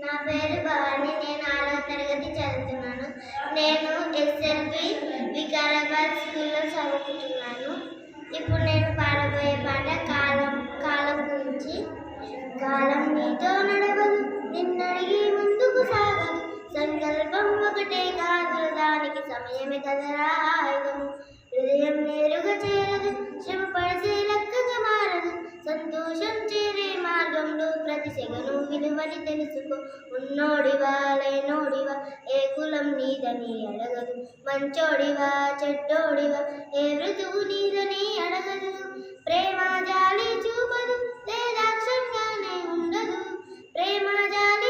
నా పేరు భవాని. నేను 6వ తరగతి చదువుతున్నాను. నేను ఎస్ఎల్బి వికారాబాద్ స్కూల్లో చదువుకుంటున్నాను. ఇప్పుడు నేను పాడబోయే పాట కాలం గురించి. కాలం నీతో నడవదు, నిన్నడిగి ముందుకు సాగదు. సంకల్పం ఒకటే కాదు, దానికి సమయమే కదరా ఆయుధము. హృదయం నేరుగా చేరదు, శ్రమ పడితే లెక్కగా మారదు. సంతోషం చేరే మార్గంలో ప్రతి సెగను విలువని తెలుసుకో. ఉన్నోడివా లేనోడివా, ఏ కులం నీదని అడగదు. మంచోడివా చెడ్డోడివా, ఏ మృతువు నీదని అడగదు. ప్రేమ జాలి చూపదు, లేదా క్షంగానే ఉండదు. ప్రేమ జాలి